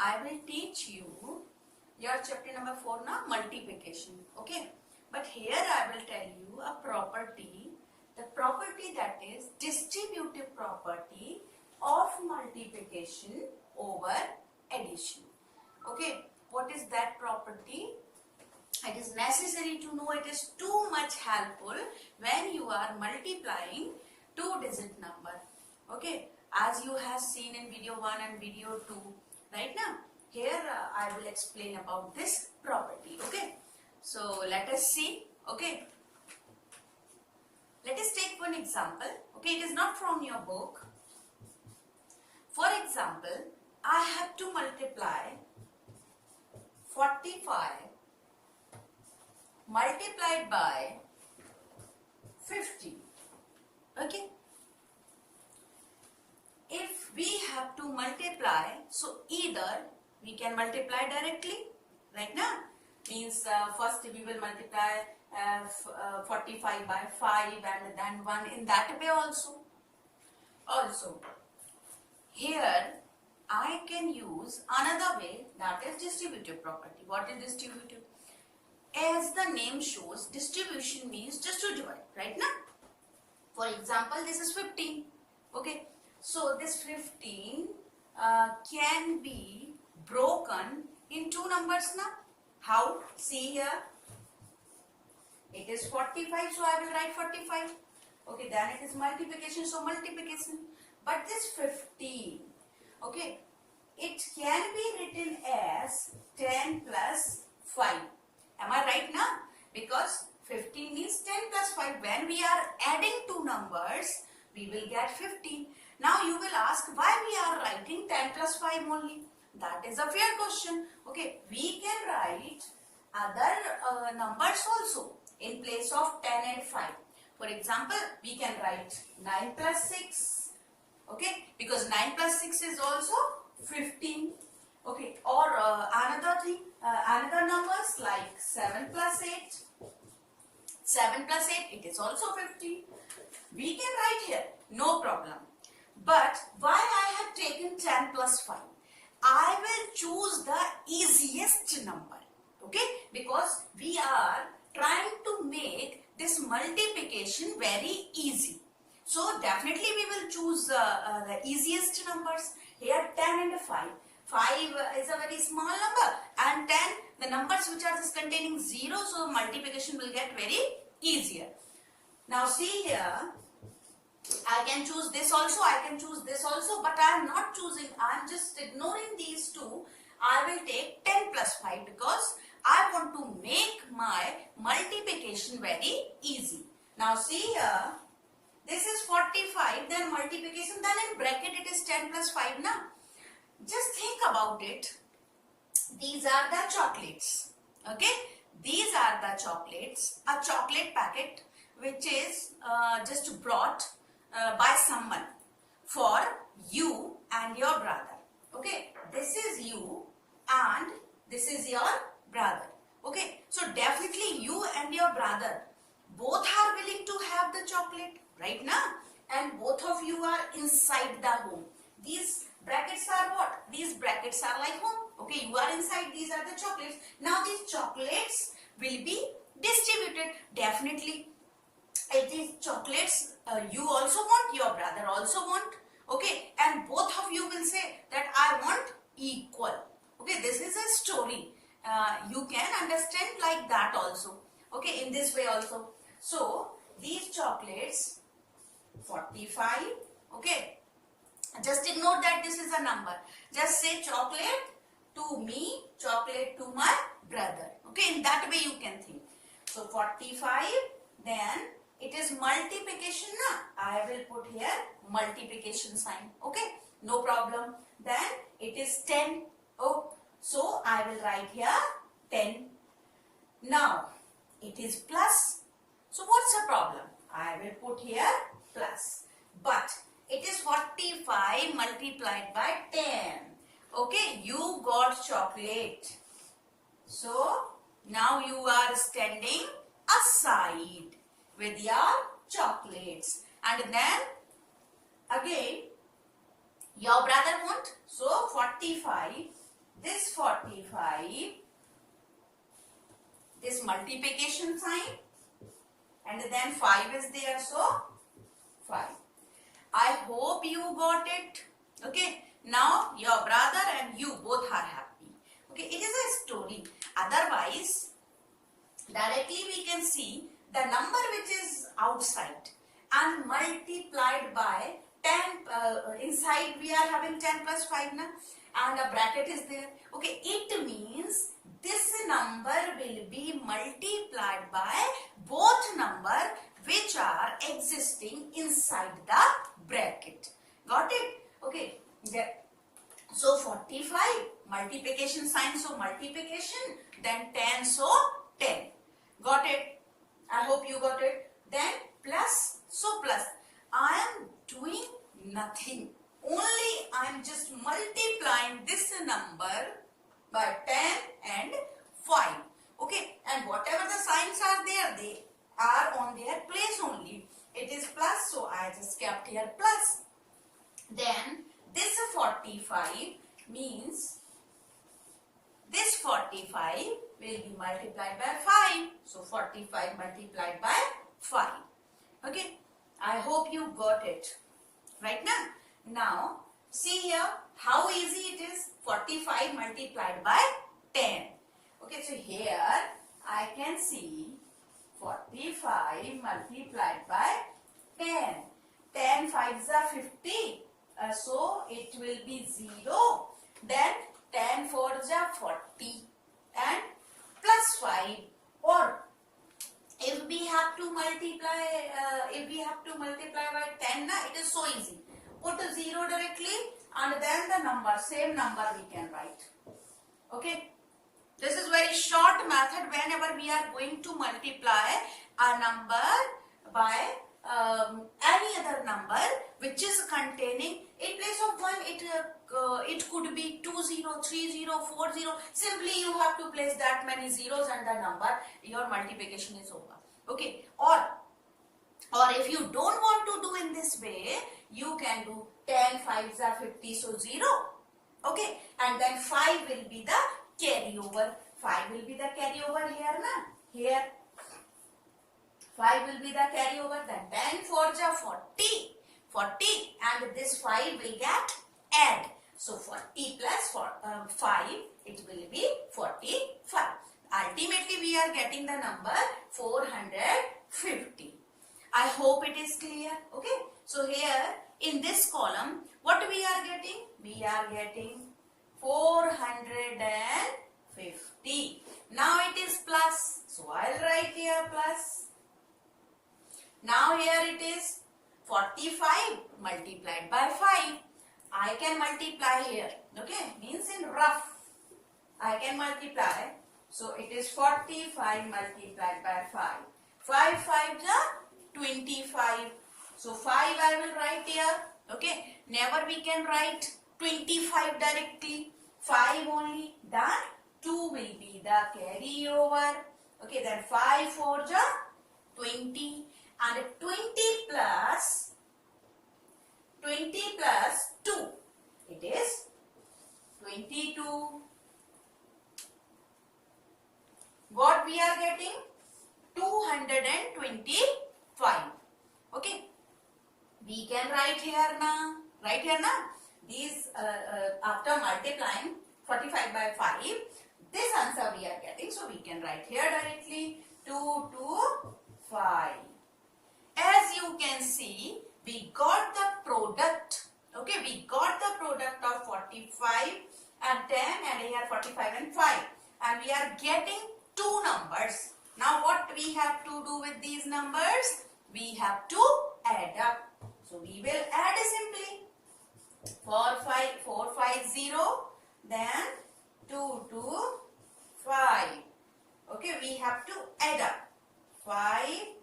I will teach you your chapter number 4 na multiplication. Okay, but here I will tell you a property, the property that is distributive property of multiplication over addition. Okay, what is that property? It is necessary to know, it is too much helpful when you are multiplying two-digit number. Okay, as you have seen in video 1 and video 2, right now. Here I will explain about this property. Okay, so let us see. Okay, let us take one example. Okay, it is not from your book. For example, I have to multiply 45 multiplied by 50. Okay, if we have to multiply, so either we can multiply directly, right now, means first we will multiply 45 by 5 and then 1 in that way also. Also, here I can use another way, that is distributive property. What is distributive? As the name shows, distribution means just to divide, right now. For example, this is 15. Okay, so this 15 can be broken in two numbers now. How? See here. It is 45, so I will write 45. Okay, then it is multiplication, so multiplication. But this 15, okay, it can be written as 10 plus 5. Am I right now? Because 15 means 10 plus 5. When we are adding two numbers, we will get 15. Now you will ask why we are writing 10 plus 5 only. That is a fair question. Okay, we can write other numbers also in place of 10 and 5. For example, we can write 9 plus 6. Okay, because 9 plus 6 is also 15. Okay, or another thing, another numbers like 7 plus 8. 7 plus 8, it is also 50. We can write here, no problem. But why I have taken 10 plus 5? I will choose the easiest number. Okay, because we are trying to make this multiplication very easy. So definitely we will choose the easiest numbers. Here 10 and 5. 5 is a very small number and 10, the numbers which are just containing 0, so multiplication will get very easier. Now see here, I can choose this also, I can choose this also, but I am not choosing, I am just ignoring these two. I will take 10 plus 5 because I want to make my multiplication very easy. Now see here, this is 45, then multiplication, then in bracket it is 10 plus 5 now. Just think about it. These are the chocolates. Okay, these are the chocolates. A chocolate packet which is just brought by someone for you and your brother. Okay, this is you and this is your brother. Okay, so definitely you and your brother both are willing to have the chocolate right now, and both of you are inside the home. These brackets are what? These brackets are like home. Okay, you are inside, these are the chocolates. Now these chocolates will be distributed. Definitely, if these chocolates you also want, your brother also want. Okay, and both of you will say that I want equal. Okay, this is a story. You can understand like that also. Okay, in this way also. So these chocolates 45. Okay, just ignore that this is a number. Just say chocolate to me, chocolate to my brother. Okay, in that way you can think. So 45, then it is multiplication na. I will put here multiplication sign. Okay, no problem. Then it is 10. Oh, so I will write here 10. Now it is plus. So what's the problem? I will put here plus. But it is 45 multiplied by 10. Okay, you got chocolate. So now you are standing aside with your chocolates. And then again your brother want. So 45 this 45, this multiplication sign, and then 5 is there, so 5. I hope you got it. Okay, now your brother and you both are happy. Okay, it is a story. Otherwise, directly we can see the number which is outside and multiplied by 10, inside we are having 10 plus 5 na, and a bracket is there. Okay, it means this number will be multiplied by both number which are existing inside the bracket. Got it? Okay. Yeah. So 45 multiplication sign, so multiplication, then 10, so 10. Got it? I hope you got it. Then plus, so plus. I am doing nothing. Only I am just multiplying this number by 10 and 5. Okay, and whatever the signs are there, they are on their place only. It is plus, so I just kept here plus. Then this 45 means this 45 will be multiplied by 5. So 45 multiplied by 5. Okay, I hope you got it. Right now? Now, see here how easy it is. 45 multiplied by 10. Okay, so here I can see 45 multiplied by 10. 10 5s are 50. So it will be 0. Then 10 4s are 40 and plus 5. Or if we have to multiply, by 10, na, it is so easy. Put a 0 directly and then the number, same number we can write. Okay. This is very short method whenever we are going to multiply a number by any other number which is containing, in place of 1 it could be 2 0, 3 0, 4 0. Simply you have to place that many zeros and the number, your multiplication is over. Okay, or if you don't want to do in this way, you can do 10 5s are 50, so 0. Okay, and then 5 will be the carryover. 5 will be the carryover here, na? Here 5 will be the carryover. Then 10 4s are 40, and this 5 will get add. So 40 plus 5, it will be 45. Ultimately, we are getting the number 450. I hope it is clear. Okay. So here in this column, what we are getting? We are getting 450. Now it is plus. So I'll write here plus. Now here it is 45 multiplied by 5. I can multiply here. Okay. Means in rough. I can multiply. So it is 45 multiplied by 5. 5 5s are 25. So 5 I will write here. Okay. Never we can write 25 directly. 5 only. Then 2 will be the carryover. Okay. Then 5 4s are 20. And 20 plus 2. It is 22. What we are getting? 225. Okay. We can write here now. Right here now. These after multiplying 45 by 5, this answer we are getting. So we can write here directly 225. As you can see, we got the product. Okay, we got the product of 45 and 10, and here 45 and 5. And we are getting two numbers. Now what we have to do with these numbers? We have to add up. So we will add simply 450, then 225. Okay, we have to add up 5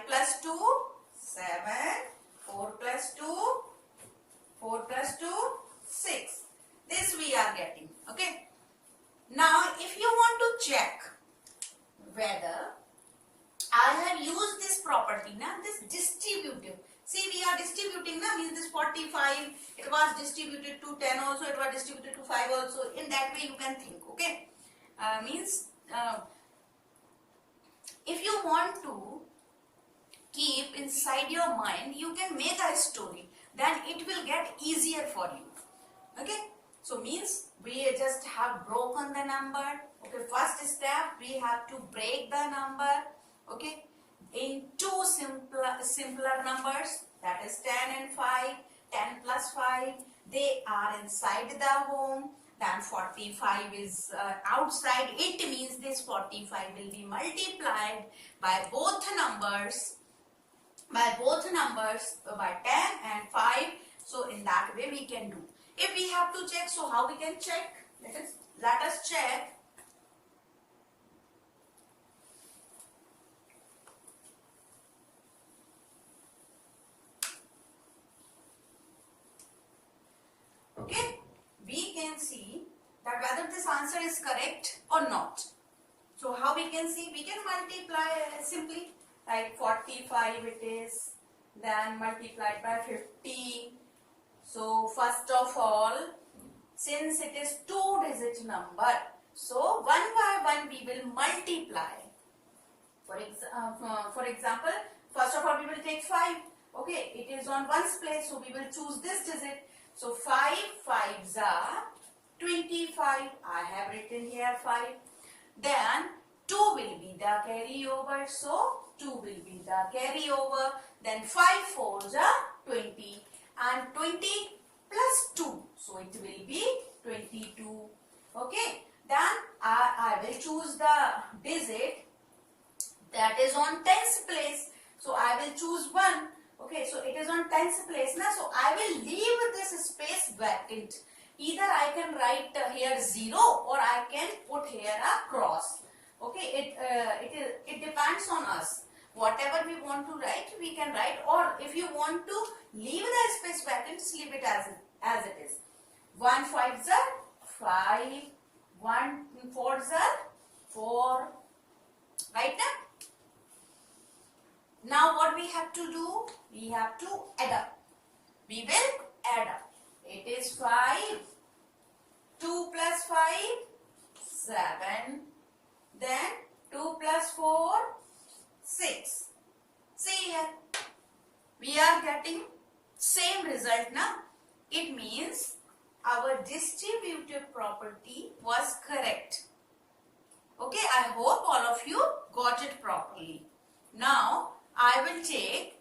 plus 2, 7, 4 plus 2, 6. This we are getting. Okay. Now, if you want to check whether I have used this property, now this distributive. See, we are distributing, na, means this 45, it was distributed to 10 also, it was distributed to 5 also. In that way you can think, okay? If you want to keep inside your mind, you can make a story, then it will get easier for you. Okay, so means we just have broken the number. Okay, first step, we have to break the number, okay, in two simpler numbers, that is 10 and 5. 10 plus 5, they are inside the home, then 45 is outside. It means this 45 will be multiplied by both numbers by 10 and 5. So in that way we can do. If we have to check, so how we can check? Let us check. Okay, we can see that whether this answer is correct or not. So how we can see? We can multiply simply, like 45 it is, then multiplied by 50. So first of all, since it is 2-digit number, so one by one we will multiply. For example, first of all we will take 5. Okay, it is on ones place, so we will choose this digit. So 5 5s are 25. I have written here 5. Then 2 will be the carryover, so 2 will be the carryover. Then 5 4s are 20, and 20 plus 2, so it will be 22. Okay, then I will choose the digit that is on tens place, so I will choose 1. Okay, so it is on tens place now, so I will leave this space vacant. Either I can write here 0 or I can put here a cross. Okay, it depends on us. Whatever we want to write, we can write, or if you want to leave the space vacant, just leave it as it is. 1 5s are 5, 1 4s are 4. Right now? Now what we have to do? We have to add up. We will add up. It is 5, 2 plus 5, 7, then 2 plus 4, 6. See here, we are getting same result now. It means our distributive property was correct. Okay, I hope all of you got it properly. Now I will take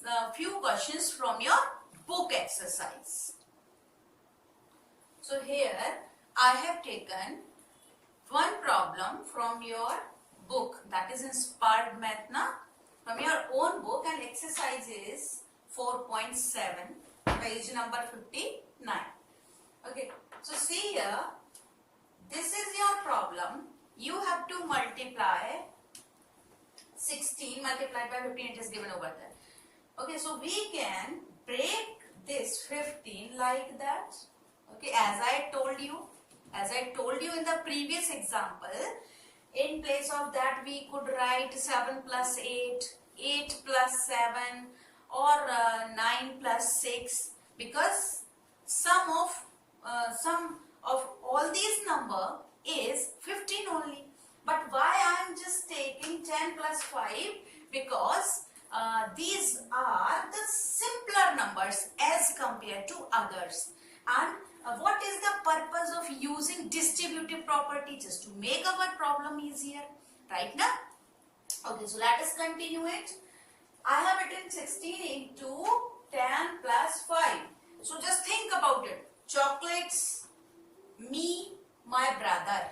a few questions from your book exercise. So here I have taken one problem from your book, that is Inspired Math na, from your own book, and exercise is 4.7, page number 59. Okay, so see here, this is your problem. You have to multiply 16 multiplied by 15, it is given over there. Okay, so we can break this 15 like that. Okay, as I told you in the previous example, in place of that we could write 7 plus 8, 8 plus 7, or 9 plus 6, because sum of all these number is 15 only. But why I am just taking 10 plus 5? Because these are the simpler numbers as compared to others. And what is the purpose of using distributive property? Just to make our problem easier, right now? Okay, so let us continue it. I have written 16 into 10 plus 5. So just think about it. Chocolates, me, my brother.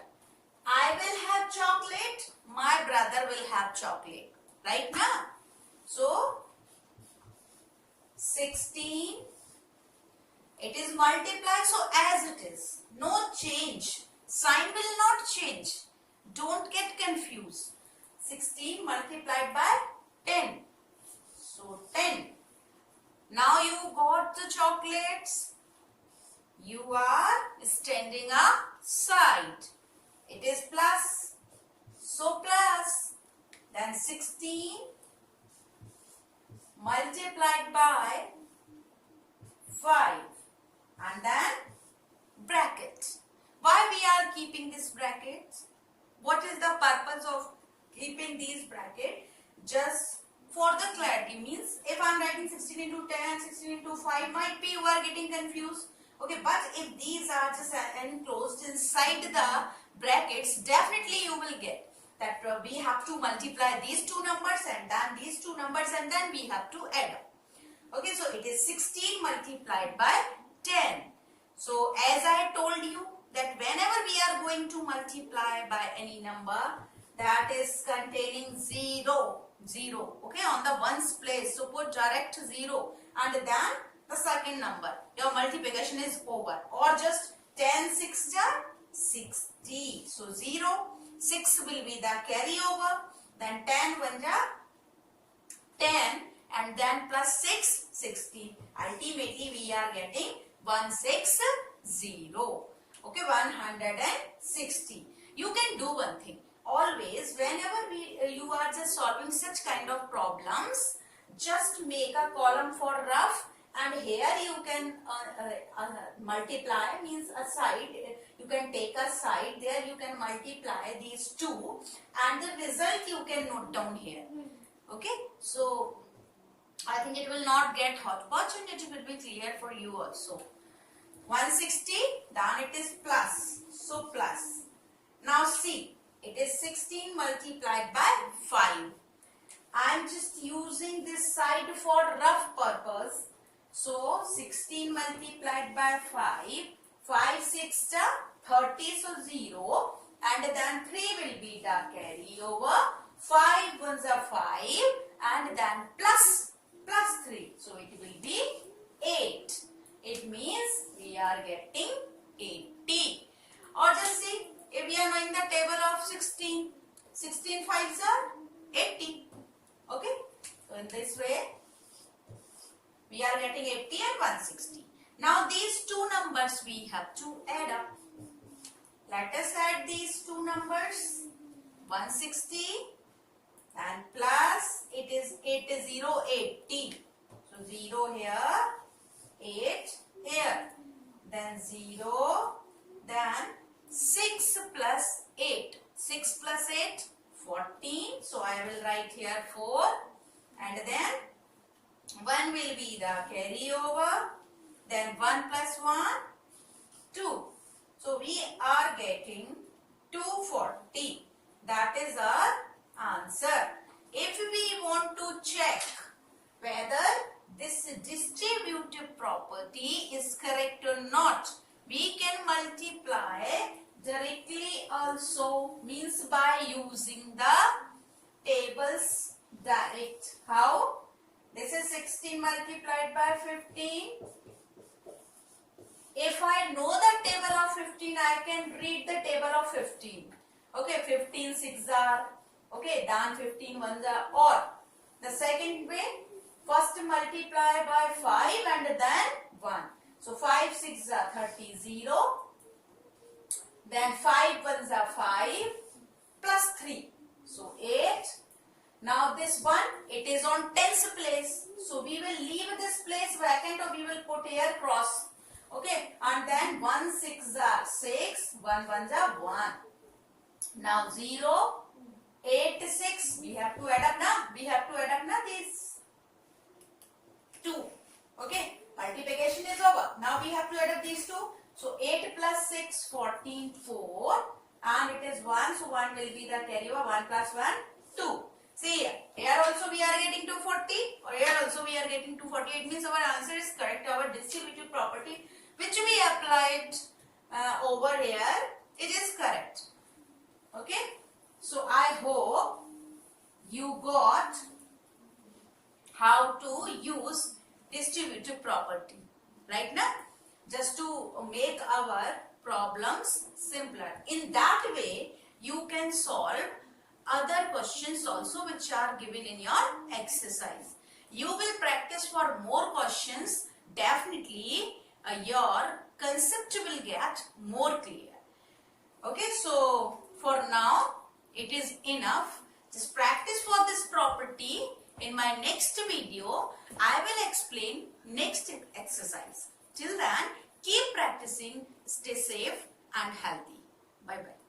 I will have chocolate, my brother will have chocolate. Right now? So 16, it is multiplied, so as it is. No change. Sign will not change. Don't get confused. 16 multiplied by 10. So 10. Now you got the chocolates. You are standing aside. It is plus. So plus. Then 16 multiplied by 5 and then bracket. Why we are keeping this bracket? What is the purpose of keeping these bracket? Just for the clarity, means if I am writing 16 into 10, 16 into 5, might be you are getting confused. Okay, but if these are just enclosed inside the brackets, definitely you will get that we have to multiply these two numbers and then these two numbers and then we have to add up. Okay, so it is 16 multiplied by 10. So as I told you that whenever we are going to multiply by any number that is containing 0, okay, on the ones place, so put direct 0 and then the second number, your multiplication is over, or just 10 6 are 60. So 0, 6 will be the carryover, then 10 1 10 and then plus 6 60. Ultimately we are getting 160. Okay, 160. You can do one thing. Always whenever you are just solving such kind of problems, just make a column for rough and here you can multiply, means a side, you can take a side, there you can multiply these two and the result you can note down here. Okay, so I think it will not get hodgepodge and it will be clear for you also. 160, then it is plus, so plus. Now see, it is 16 multiplied by 5. I am just using this side for rough purpose. So 16 multiplied by 5, 5 6 30, so 0 and then 3 will be the carryover, 5 1s are 5 and then plus 3, so it will be 8. It means we are getting 80. Or just see, if we are knowing the table of 16, 16 5s are 80. Okay, so in this way we are getting 80 and 160. Now these two numbers we have to add up. Let us add these two numbers, 160 and plus it is 80. So 0 here, 8 here, then 0, then 6 plus 8. 6 plus 8, 14. So I will write here 4 and then 1 will be the carryover, then 1 plus 1, 2. So we are getting 240. That is our answer. If we want to check whether this distributive property is correct or not, we can multiply directly also, means by using the tables direct. How? This is 16 multiplied by 15. If I know the table of 15, I can read the table of 15. Okay, 15 6 are, okay, then 15 1s are, or the second way, first multiply by 5 and then 1. So 5 6 are 30, 0. Then 5 1s are 5 plus 3. So 8. Now this one, it is on tens place. So we will leave this place vacant or we will put here cross. Okay. And then 1 6 are 6. 1 1s are 1. Now 0, 8 6. We have to add up now. We have to add up now these 2. Okay. Multiplication is over. Now we have to add up these two. So 8 plus 6, 14, 4. And it is 1. So 1 will be the carryover. 1 plus 1, 2. See here. Here also we are getting 240. Or here also we are getting 240. It means our answer is correct. Our distributive property which we applied over here, it is correct. Okay. So I hope you got how to use distributive property. Right now? Just to make our problems simpler. In that way, you can solve other questions also which are given in your exercise. You will practice for more questions. Definitely, your concept will get more clear. Okay, so for now, it is enough. Just practice for this property in my my next video, I will explain next exercise. Till then, keep practicing, stay safe and healthy. Bye bye.